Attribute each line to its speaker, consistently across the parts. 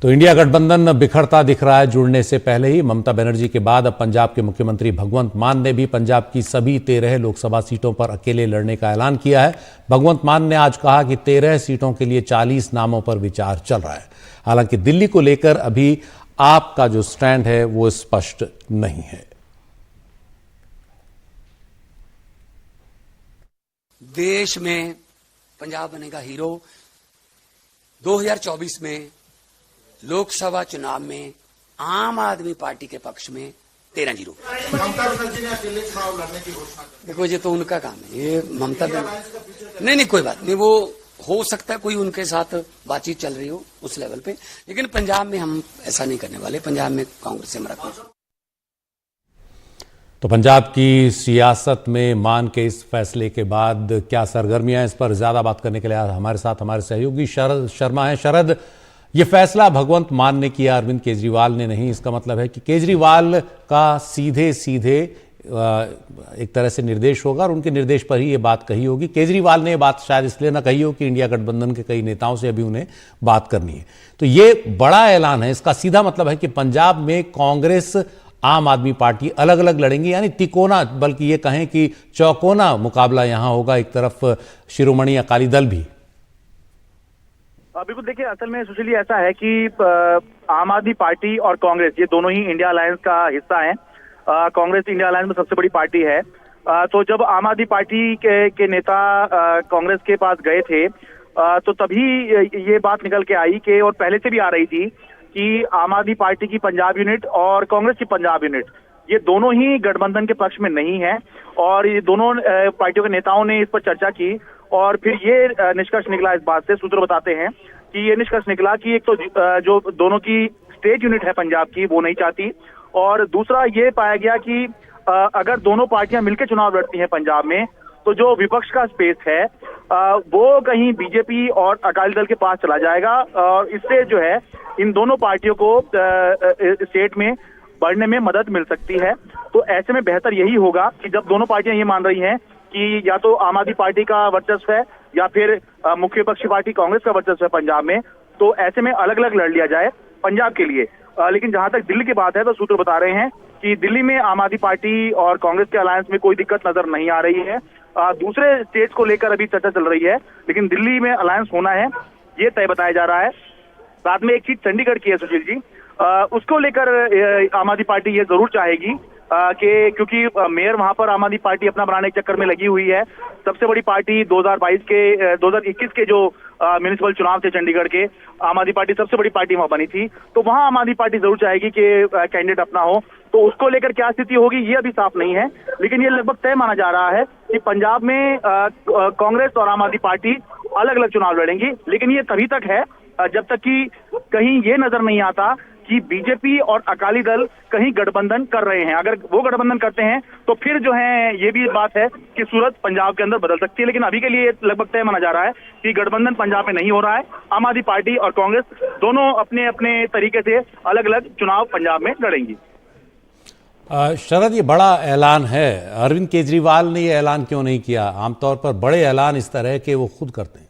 Speaker 1: तो इंडिया गठबंधन बिखरता दिख रहा है जुड़ने से पहले ही। ममता बनर्जी के बाद अब पंजाब के मुख्यमंत्री भगवंत मान ने भी पंजाब की सभी 13 लोकसभा सीटों पर अकेले लड़ने का ऐलान किया है। भगवंत मान ने आज कहा कि 13 सीटों के लिए 40 नामों पर विचार चल रहा है। हालांकि दिल्ली को लेकर अभी आप का जो स्टैंड है वो स्पष्ट नहीं है।
Speaker 2: देश में पंजाब बनेगा हीरो। 2024 में लोकसभा चुनाव में आम आदमी पार्टी के पक्ष में 13-0।
Speaker 3: ममता बनर्जी ने अकेले चुनाव लड़ने की घोषणा की।
Speaker 2: देखो ये तो उनका काम है, ये ममता बनर्जी नहीं कोई बात नहीं, वो हो सकता है कोई उनके साथ बातचीत चल रही हो उस लेवल पे, लेकिन पंजाब में हम ऐसा नहीं करने वाले। पंजाब में कांग्रेस से हमारा कोई।
Speaker 1: तो पंजाब की सियासत में मान के इस फैसले के बाद क्या सरगर्मियां, इस पर ज्यादा बात करने के लिए हमारे साथ हमारे सहयोगी शरद शर्मा हैं। शरद, ये फैसला भगवंत मान ने किया, अरविंद केजरीवाल ने नहीं। इसका मतलब है कि केजरीवाल का सीधे सीधे एक तरह से निर्देश होगा और उनके निर्देश पर ही ये बात कही होगी। केजरीवाल ने ये बात शायद इसलिए ना कही हो कि इंडिया गठबंधन के कई नेताओं से अभी उन्हें बात करनी है। तो ये बड़ा ऐलान है। इसका सीधा मतलब है कि पंजाब में कांग्रेस आम आदमी पार्टी अलग अलग लड़ेंगी, यानी तिकोना, बल्कि ये कहें कि चौकोना मुकाबला यहां होगा। एक तरफ शिरोमणि अकाली दल भी।
Speaker 4: बिल्कुल, देखिए असल में सुशील ऐसा है कि आम आदमी पार्टी और कांग्रेस ये दोनों ही इंडिया अलायंस का हिस्सा हैं। कांग्रेस इंडिया अलायंस में सबसे बड़ी पार्टी है। तो जब आम आदमी पार्टी के नेता कांग्रेस के पास गए थे तो तभी ये बात निकल के आई कि, और पहले से भी आ रही थी कि आम आदमी पार्टी की पंजाब यूनिट और कांग्रेस की पंजाब यूनिट ये दोनों ही गठबंधन के पक्ष में नहीं है। और ये दोनों पार्टियों के नेताओं ने इस पर चर्चा की और फिर ये निष्कर्ष निकला, इस बात से सूत्र बताते हैं कि ये निष्कर्ष निकला कि एक तो जो दोनों की स्टेट यूनिट है पंजाब की वो नहीं चाहती, और दूसरा ये पाया गया कि अगर दोनों पार्टियां मिलकर चुनाव लड़ती हैं पंजाब में तो जो विपक्ष का स्पेस है वो कहीं बीजेपी और अकाली दल के पास चला जाएगा और इससे जो है इन दोनों पार्टियों को स्टेट में बढ़ने में मदद मिल सकती है। तो ऐसे में बेहतर यही होगा कि जब दोनों पार्टियां ये मान रही हैं कि या तो आम आदमी पार्टी का वर्चस्व है या फिर मुख्य विपक्षी पार्टी कांग्रेस का वर्चस्व है पंजाब में, तो ऐसे में अलग अलग लड़ लिया जाए पंजाब के लिए। लेकिन जहां तक दिल्ली की बात है तो सूत्र बता रहे हैं कि दिल्ली में आम आदमी पार्टी और कांग्रेस के अलायंस में कोई दिक्कत नजर नहीं आ रही है। दूसरे स्टेट्स को लेकर अभी चर्चा चल रही है, लेकिन दिल्ली में अलायंस होना है ये तय बताया जा रहा है। साथ में एक चीज चंडीगढ़ की है सुशील जी, उसको लेकर आम आदमी पार्टी ये जरूर चाहेगी कि क्योंकि मेयर वहां पर आम आदमी पार्टी अपना बनाने के चक्कर में लगी हुई है। सबसे बड़ी पार्टी 2021 के जो म्युनिसिपल चुनाव थे चंडीगढ़ के, आम आदमी पार्टी सबसे बड़ी पार्टी वहां बनी थी, तो वहां आम आदमी पार्टी जरूर चाहेगी कि कैंडिडेट अपना हो। तो उसको लेकर क्या स्थिति होगी ये अभी साफ नहीं है, लेकिन ये लगभग तय माना जा रहा है कि पंजाब में कांग्रेस और आम आदमी पार्टी अलग अलग चुनाव लड़ेंगी। लेकिन ये तभी तक है जब तक कि कहीं ये नजर नहीं आता कि बीजेपी और अकाली दल कहीं गठबंधन कर रहे हैं। अगर वो गठबंधन करते हैं तो फिर जो है ये भी बात है कि सूरत पंजाब के अंदर बदल सकती है। लेकिन अभी के लिए लगभग तय माना जा रहा है कि गठबंधन पंजाब में नहीं हो रहा है। आम आदमी पार्टी और कांग्रेस दोनों अपने अपने तरीके से अलग अलग चुनाव पंजाब में लड़ेंगी।
Speaker 1: शरद, ये बड़ा ऐलान है, अरविंद केजरीवाल ने ये ऐलान क्यों नहीं किया? आमतौर पर बड़े ऐलान इस तरह के वो खुद करते हैं।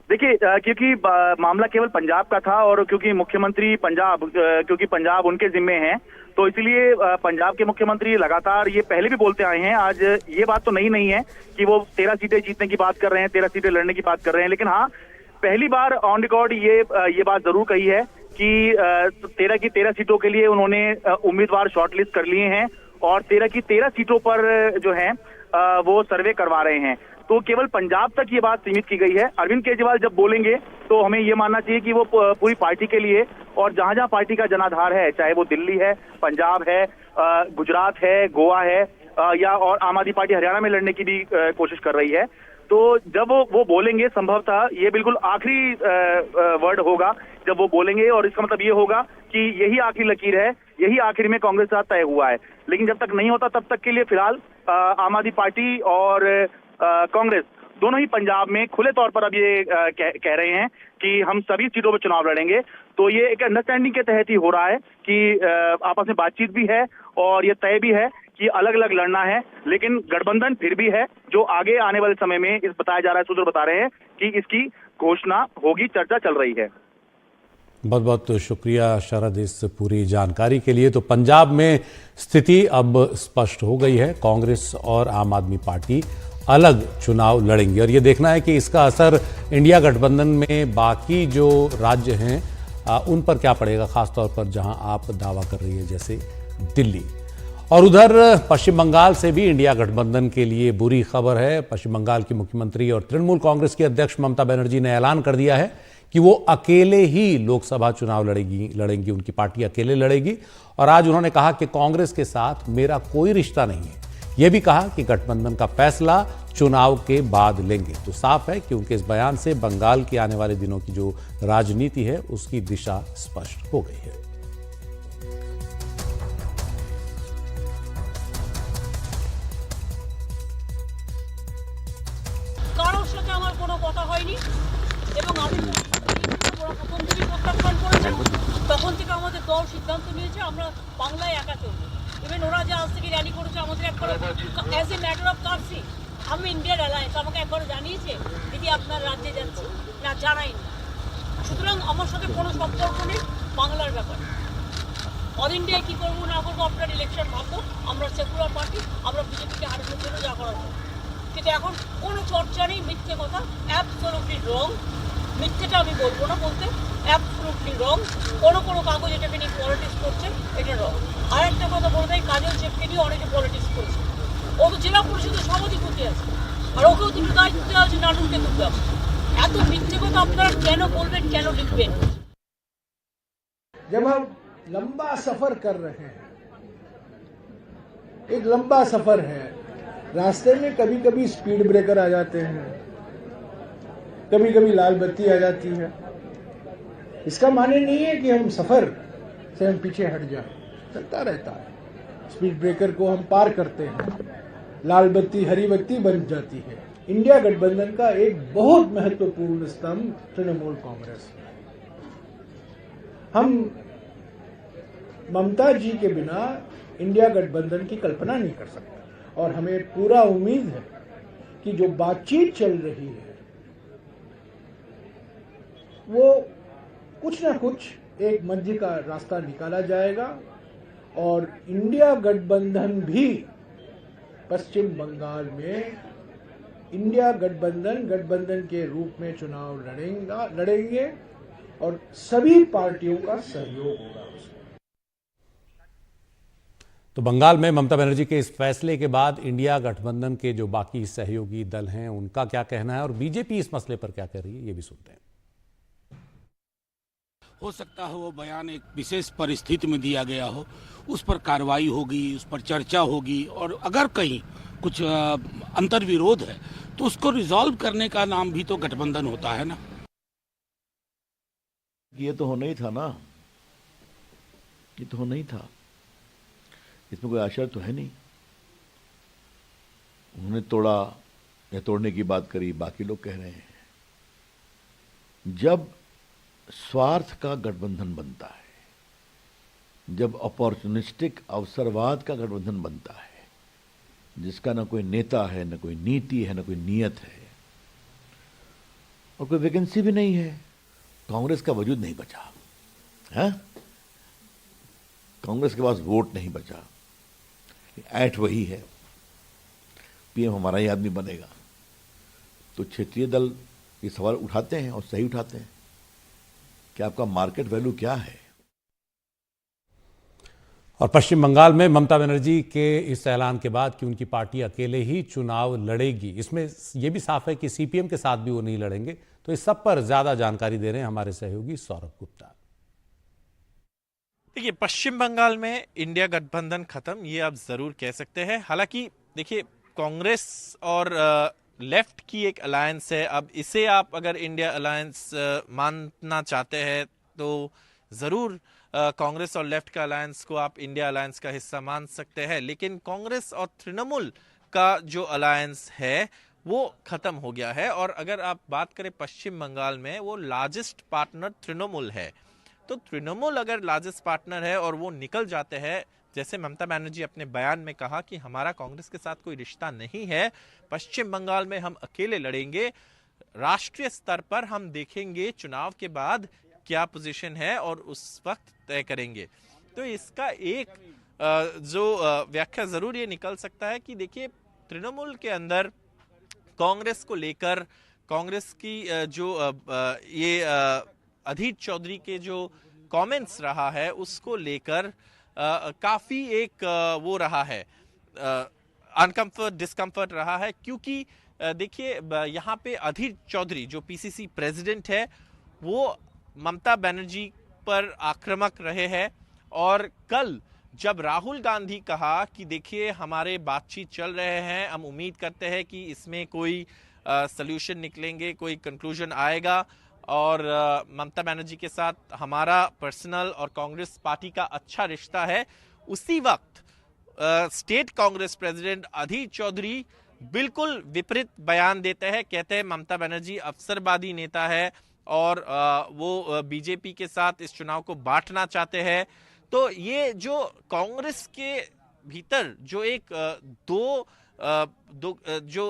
Speaker 4: देखिए क्योंकि मामला केवल पंजाब का था और क्योंकि मुख्यमंत्री क्योंकि पंजाब उनके जिम्मे है, तो इसलिए पंजाब के मुख्यमंत्री लगातार ये पहले भी बोलते आए हैं। आज ये बात तो नहीं है कि वो 13 सीटें जीतने की बात कर रहे हैं, 13 सीटें लड़ने की बात कर रहे हैं, लेकिन हाँ पहली बार ऑन रिकॉर्ड ये बात जरूर कही है कि 13 की 13 सीटों के लिए उन्होंने उम्मीदवार शॉर्टलिस्ट कर लिए हैं और 13 की 13 सीटों पर जो है वो सर्वे करवा रहे हैं। तो केवल पंजाब तक ये बात सीमित की गई है। अरविंद केजरीवाल जब बोलेंगे तो हमें ये मानना चाहिए कि वो पूरी पार्टी के लिए और जहां जहां पार्टी का जनाधार है, चाहे वो दिल्ली है, पंजाब है, गुजरात है, गोवा है या और आम आदमी पार्टी हरियाणा में लड़ने की भी कोशिश कर रही है, तो जब वो बोलेंगे संभवतः ये बिल्कुल आखिरी वर्ड होगा जब वो बोलेंगे, और इसका मतलब ये होगा कि यही आखिरी लकीर है, यही आखिर में कांग्रेस के साथ तय हुआ है। लेकिन जब तक नहीं होता तब तक के लिए फिलहाल आम आदमी पार्टी और कांग्रेस दोनों ही पंजाब में खुले तौर पर अब ये कह रहे हैं कि हम सभी सीटों पर चुनाव लड़ेंगे। तो ये एक अंडरस्टैंडिंग के तहत ही हो रहा है कि आपस में बातचीत भी है और ये तय भी है कि अलग अलग लड़ना है, लेकिन गठबंधन फिर भी है जो आगे आने वाले समय में इस बताया जा रहा है, सूत्र बता रहे हैं कि इसकी घोषणा होगी, चर्चा चल रही है।
Speaker 1: बहुत बहुत शुक्रिया शरद इस पूरी जानकारी के लिए। तो पंजाब में स्थिति अब स्पष्ट हो गई है, कांग्रेस और आम आदमी पार्टी अलग चुनाव लड़ेंगे और ये देखना है कि इसका असर इंडिया गठबंधन में बाकी जो राज्य हैं उन पर क्या पड़ेगा, खासतौर पर जहां आप दावा कर रही है जैसे दिल्ली। और उधर पश्चिम बंगाल से भी इंडिया गठबंधन के लिए बुरी खबर है। पश्चिम बंगाल की मुख्यमंत्री और तृणमूल कांग्रेस की अध्यक्ष ममता बनर्जी ने ऐलान कर दिया है कि वो अकेले ही लोकसभा चुनाव लड़ेंगी, उनकी पार्टी अकेले लड़ेगी। और आज उन्होंने कहा कि कांग्रेस के साथ मेरा कोई रिश्ता नहीं है। यह भी कहा कि गठबंधन का फैसला चुनाव के बाद लेंगे। तो साफ है कि उनके इस बयान से बंगाल के आने वाले दिनों की जो राजनीति है उसकी दिशा स्पष्ट हो गई है।
Speaker 5: কারোর সাথে আমার কোনো কথা হয়নি এবং আমি প্রথম থেকে প্রত্যাখ্যান করেছি। তখন থেকে আমাদের দল সিদ্ধান্ত নিয়েছে আমরা বাংলায় একা চলবো। ইভেন ওরা যে আজ থেকে র্যালি করেছে আমাদের একবার অ্যাজ এ ম্যাটার অফ কার্সি আমি ইন্ডিয়ার অ্যালায়েন্স আমাকে একবার জানিয়েছে দিদি আপনার রাজ্যে যাচ্ছি না, জানাইনি। সুতরাং আমার সাথে কোনো সম্পর্ক নেই বাংলার ব্যাপারে। অল ইন্ডিয়ায় কী করবো না করবো আপনার ইলেকশন ভাববো। আমরা সেকুলার পার্টি, আমরা বিজেপিকে হারানোর জন্য যা করার জন্য। কিন্তু এখন কোনো চর্চা নেই, মিথ্যে কথা, অ্যাবসলিউটলি রং। মিথ্যেটা আমি বলবো না বলতে, অ্যাবসলিউটলি রং। কোনো কাগজ এটাকে নিয়ে পলিটিক্স করছে, এটা রং। আর একটা কথা বলে দেয়, কাজল শেখকে নিয়ে অনেকে পলিটিক্স করছে। ও তো জেলা পরিষদের সভাধিপতি আছে, আর ওকেও দুটো দায়িত্ব দেওয়া আছে নাটুরকে দুটো। এত মিথ্যে কথা আপনারা কেন বলবেন, কেন লিখবেন?
Speaker 6: जब हम लंबा सफर कर रहे हैं, एक लंबा सफर है, रास्ते में कभी कभी स्पीड ब्रेकर आ जाते हैं, कभी कभी लाल बत्ती आ जाती है। इसका माने नहीं है कि हम सफर से हम पीछे हट जाए, चलता रहता है। स्पीड ब्रेकर को हम पार करते हैं, लाल बत्ती हरी बत्ती बन जाती है। इंडिया गठबंधन का एक बहुत महत्वपूर्ण स्तंभ तृणमूल कांग्रेस है। हम ममता जी के बिना इंडिया गठबंधन की कल्पना नहीं कर सकते और हमें पूरा उम्मीद है कि जो बातचीत चल रही है वो कुछ ना कुछ एक मध्य का रास्ता निकाला जाएगा और इंडिया गठबंधन भी पश्चिम बंगाल में इंडिया गठबंधन के रूप में चुनाव लड़ेंगे और सभी पार्टियों का सहयोग होगा उसमें।
Speaker 1: तो बंगाल में ममता बनर्जी के इस फैसले के बाद इंडिया गठबंधन के जो बाकी सहयोगी दल हैं उनका क्या कहना है और बीजेपी इस मसले पर क्या कह रही है, ये भी सुनते हैं।
Speaker 7: हो सकता है वो बयान एक विशेष परिस्थिति में दिया गया हो, उस पर कार्रवाई होगी, उस पर चर्चा होगी और अगर कहीं कुछ अंतर्विरोध है तो उसको रिजॉल्व करने का नाम भी तो गठबंधन होता है ना।
Speaker 8: ये तो होना ही था ना, ये तो होना ही था, इसमें कोई आशा तो है नहीं। उन्होंने तोड़ा या तोड़ने की बात करी, बाकी लोग कह रहे हैं। जब स्वार्थ का गठबंधन बनता है, जब अपॉर्चुनिस्टिक अवसरवाद का गठबंधन बनता है, जिसका ना कोई नेता है, ना कोई नीति है, ना कोई नीयत है और कोई वैकेंसी भी नहीं है, कांग्रेस का वजूद नहीं बचा है। कांग्रेस के पास वोट नहीं बचा, ऐठ वही है, पीएम हमारा ही आदमी बनेगा। तो क्षेत्रीय दल ये सवाल उठाते हैं और सही उठाते हैं कि आपका मार्केट वैल्यू क्या है।
Speaker 1: और पश्चिम बंगाल में ममता बनर्जी के इस ऐलान के बाद कि उनकी पार्टी अकेले ही चुनाव लड़ेगी, इसमें यह भी साफ है कि सीपीएम के साथ भी वो नहीं लड़ेंगे। तो इस सब पर ज्यादा जानकारी दे रहे हैं हमारे सहयोगी सौरभ गुप्ता।
Speaker 9: देखिए, पश्चिम बंगाल में इंडिया गठबंधन खत्म, ये आप जरूर कह सकते हैं। हालांकि देखिए, कांग्रेस और लेफ्ट की एक अलायंस है। अब इसे आप अगर इंडिया अलायंस मानना चाहते हैं तो जरूर कांग्रेस और लेफ्ट का अलायंस को आप इंडिया अलायंस का हिस्सा मान सकते हैं। लेकिन कांग्रेस और तृणमूल का जो अलायंस है वो खत्म हो गया है। और अगर आप बात करें पश्चिम बंगाल में, वो लार्जेस्ट पार्टनर तृणमूल है। तो तृणमूल अगर लार्जेस्ट पार्टनर है और वो निकल जाते हैं, जैसे ममता बनर्जी अपने बयान में कहा कि हमारा कांग्रेस के साथ कोई रिश्ता नहीं है, पश्चिम बंगाल में हम अकेले लड़ेंगे, राष्ट्रीय स्तर पर हम देखेंगे चुनाव के बाद क्या पोजीशन है और उस वक्त तय करेंगे। तो इसका एक जो व्याख्या जरूर ये निकल सकता है कि देखिए तृणमूल के अंदर कांग्रेस को लेकर कांग्रेस की जो ये अधीर चौधरी के जो कमेंट्स रहा है उसको लेकर काफी एक वो रहा है, अनकंफर्ट डिस्कंफर्ट रहा है, क्योंकि देखिए यहाँ पे अधीर चौधरी जो पीसीसी प्रेसिडेंट है वो ममता बनर्जी पर आक्रामक रहे हैं। और कल जब राहुल गांधी कहा कि देखिए हमारे बातचीत चल रहे हैं, हम उम्मीद करते हैं कि इसमें कोई सल्यूशन निकलेंगे, कोई कंक्लूजन आएगा और ममता बनर्जी के साथ हमारा पर्सनल और कांग्रेस पार्टी का अच्छा रिश्ता है, उसी वक्त स्टेट कांग्रेस प्रेसिडेंट अधीर चौधरी बिल्कुल विपरीत बयान देते हैं। कहते हैं ममता बनर्जी अवसरवादी नेता है और वो बीजेपी के साथ इस चुनाव को बांटना चाहते हैं। तो ये जो कांग्रेस के भीतर जो एक जो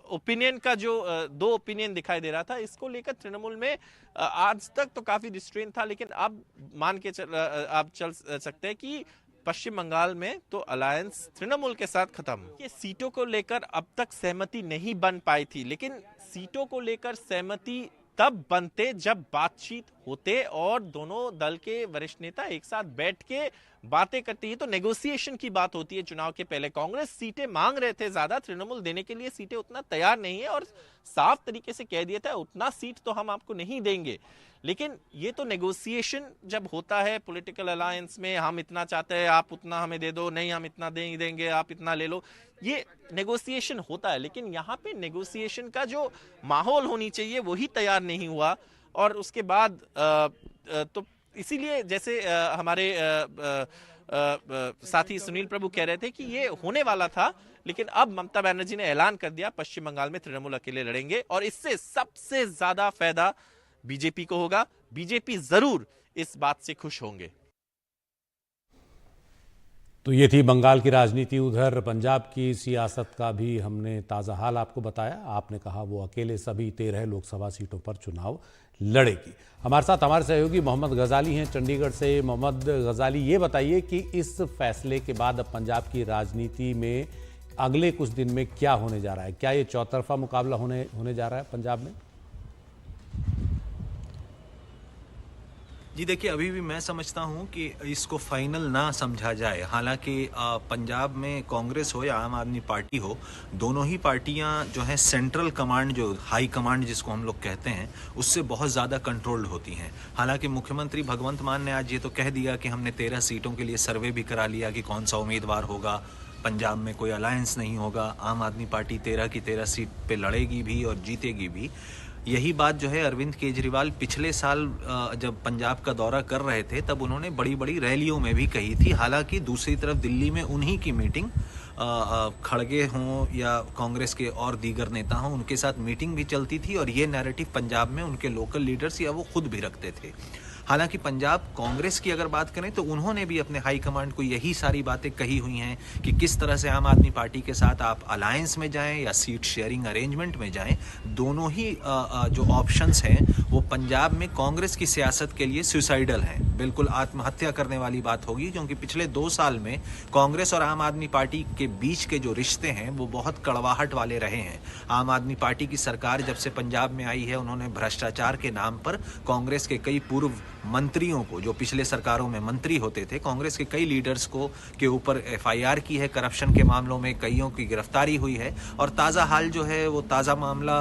Speaker 9: ओपिनियन का जो दो ओपिनियन दिखाई दे रहा था, इसको लेकर तृणमूल में आज तक तो काफी रिस्ट्रेन था, लेकिन अब मान के आप चल सकते हैं कि पश्चिम बंगाल में तो अलायंस तृणमूल के साथ खत्म। ये सीटों को लेकर अब तक सहमति नहीं बन पाई थी, लेकिन सीटों को लेकर सहमति तब बनते जब बातचीत होते और दोनों दल के वरिष्ठ नेता एक साथ बैठ के बातें करती है। तो नेगोशिएशन की बात होती है चुनाव के पहले। कांग्रेस सीटें मांग रहे थे ज्यादा, तृणमूल देने के लिए सीटें उतना तैयार नहीं है और साफ तरीके से कह दिया था उतना सीट तो हम आपको नहीं देंगे। लेकिन ये तो नेगोशिएशन जब होता है पॉलिटिकल अलायंस में, हम इतना चाहते हैं आप उतना हमें दे दो, नहीं हम इतना देंगे आप इतना ले लो, ये नेगोशिएशन होता है। लेकिन यहाँ पे नेगोशिएशन का जो माहौल होनी चाहिए वही तैयार नहीं हुआ। और उसके बाद तो इसीलिए जैसे हमारे साथी सुनील प्रभु कह रहे थे कि ये होने वाला था, लेकिन अब ममता बनर्जी ने ऐलान कर दिया पश्चिम बंगाल में तृणमूल अकेले लड़ेंगे और इससे सबसे ज्यादा फायदा बीजेपी को होगा। बीजेपी जरूर इस बात से खुश होंगे।
Speaker 1: तो ये थी बंगाल की राजनीति। उधर पंजाब की सियासत का भी हमने ताज़ा हाल आपको बताया। आपने कहा वो अकेले सभी 13 लोकसभा सीटों पर चुनाव लड़ेगी। हमारे साथ हमारे सहयोगी मोहम्मद गजाली हैं चंडीगढ़ से। मोहम्मद गजाली, ये बताइए कि इस फैसले के बाद अब पंजाब की राजनीति में अगले कुछ दिन में क्या होने जा रहा है? क्या ये चौतरफा मुकाबला होने जा रहा है पंजाब में?
Speaker 10: जी देखिए, अभी भी मैं समझता हूं कि इसको फाइनल ना समझा जाए। हालांकि पंजाब में कांग्रेस हो या आम आदमी पार्टी हो, दोनों ही पार्टियां जो है सेंट्रल कमांड, जो हाई कमांड जिसको हम लोग कहते हैं, उससे बहुत ज़्यादा कंट्रोल्ड होती हैं। हालांकि मुख्यमंत्री भगवंत मान ने आज ये तो कह दिया कि हमने 13 सीटों के लिए सर्वे भी करा लिया कि कौन सा उम्मीदवार होगा, पंजाब में कोई अलायंस नहीं होगा, आम आदमी पार्टी 13 की 13 सीट पे लड़ेगी भी और जीतेगी भी। यही बात जो है अरविंद केजरीवाल पिछले साल जब पंजाब का दौरा कर रहे थे तब उन्होंने बड़ी बड़ी रैलियों में भी कही थी। हालांकि दूसरी तरफ दिल्ली में उन्हीं की मीटिंग, खड़गे हों या कांग्रेस के और दीगर नेता हों, उनके साथ मीटिंग भी चलती थी और ये नैरेटिव पंजाब में उनके लोकल लीडर्स या वो खुद भी रखते थे। हालांकि पंजाब कांग्रेस की अगर बात करें तो उन्होंने भी अपने हाई कमांड को यही सारी बातें कही हुई हैं कि किस तरह से आम आदमी पार्टी के साथ आप अलायंस में जाएं या सीट शेयरिंग अरेंजमेंट में जाएं। दोनों ही जो ऑप्शंस हैं वो पंजाब में कांग्रेस की सियासत के लिए सुसाइडल हैं, बिल्कुल आत्महत्या करने वाली बात होगी। क्योंकि पिछले 2 साल में कांग्रेस और आम आदमी पार्टी के बीच के जो रिश्ते हैं वो बहुत कड़वाहट वाले रहे हैं। आम आदमी पार्टी की सरकार जब से पंजाब में आई है, उन्होंने भ्रष्टाचार के नाम पर कांग्रेस के कई पूर्व मंत्रियों को, जो पिछले सरकारों में मंत्री होते थे, कांग्रेस के कई लीडर्स को के ऊपर FIR की है। करप्शन के मामलों में कईयों की गिरफ्तारी हुई है। और ताज़ा हाल जो है वो ताज़ा मामला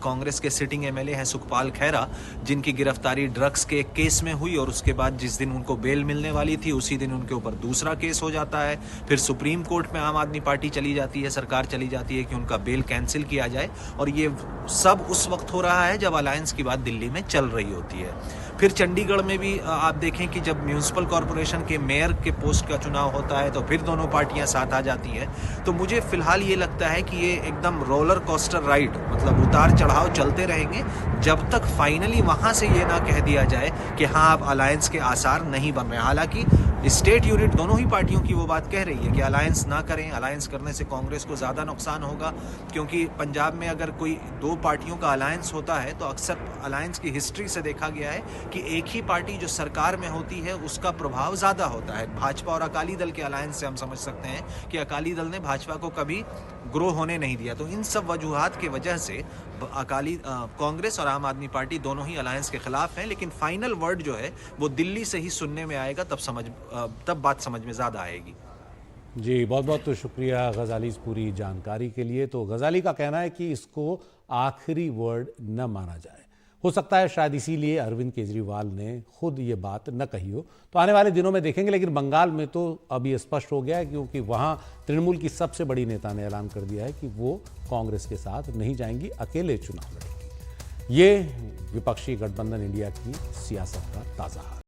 Speaker 10: कांग्रेस के सिटिंग MLA हैं सुखपाल खैरा, जिनकी गिरफ्तारी ड्रग्स के केस में हुई और उसके बाद जिस दिन उनको बेल मिलने वाली थी उसी दिन उनके ऊपर दूसरा केस हो जाता है। फिर सुप्रीम कोर्ट में आम आदमी पार्टी चली जाती है, सरकार चली जाती है कि उनका बेल कैंसिल किया जाए। और ये सब उस वक्त हो रहा है जब अलायंस की बात दिल्ली में चल रही होती है। फिर चंडीगढ़ में भी आप देखें कि जब म्यूनिसिपल कॉरपोरेशन के मेयर के पोस्ट का चुनाव होता है तो फिर दोनों पार्टियां साथ आ जाती हैं। तो मुझे फिलहाल ये लगता है कि ये एकदम रोलर कोस्टर राइड, मतलब उतार चढ़ाव चलते रहेंगे जब तक फाइनली वहां से ये ना कह दिया जाए कि हाँ अब अलायंस के आसार नहीं बन रहे। हालांकि स्टेट यूनिट दोनों ही पार्टियों की वो बात कह रही है कि अलायंस ना करें, अलायंस करने से कांग्रेस को ज़्यादा नुकसान होगा, क्योंकि पंजाब में अगर कोई दो पार्टियों का अलायंस होता है तो अक्सर अलायंस की हिस्ट्री से देखा गया है कि एक ही पार्टी जो सरकार में होती है उसका प्रभाव ज़्यादा होता है। भाजपा और अकाली दल के अलायंस से हम समझ सकते हैं कि अकाली दल ने भाजपा को कभी ग्रो होने नहीं दिया। तो इन सब वजूहात की वजह से कांग्रेस और आम आदमी पार्टी दोनों ही अलायंस के खिलाफ हैं, लेकिन फाइनल वर्ड जो है वो दिल्ली से ही सुनने में आएगा, तब बात समझ में ज़्यादा आएगी।
Speaker 1: जी, बहुत बहुत तो शुक्रिया गजाली इस पूरी जानकारी के लिए। तो गजाली का कहना है कि इसको आखिरी वर्ड न माना जाए। हो सकता है शायद इसीलिए अरविंद केजरीवाल ने खुद ये बात न कही हो। तो आने वाले दिनों में देखेंगे, लेकिन बंगाल में तो अब ये स्पष्ट हो गया है, क्योंकि वहाँ तृणमूल की सबसे बड़ी नेता ने ऐलान कर दिया है कि वो कांग्रेस के साथ नहीं जाएंगी, अकेले चुनाव लड़ेंगी। ये विपक्षी गठबंधन इंडिया की सियासत का ताज़ा हाल।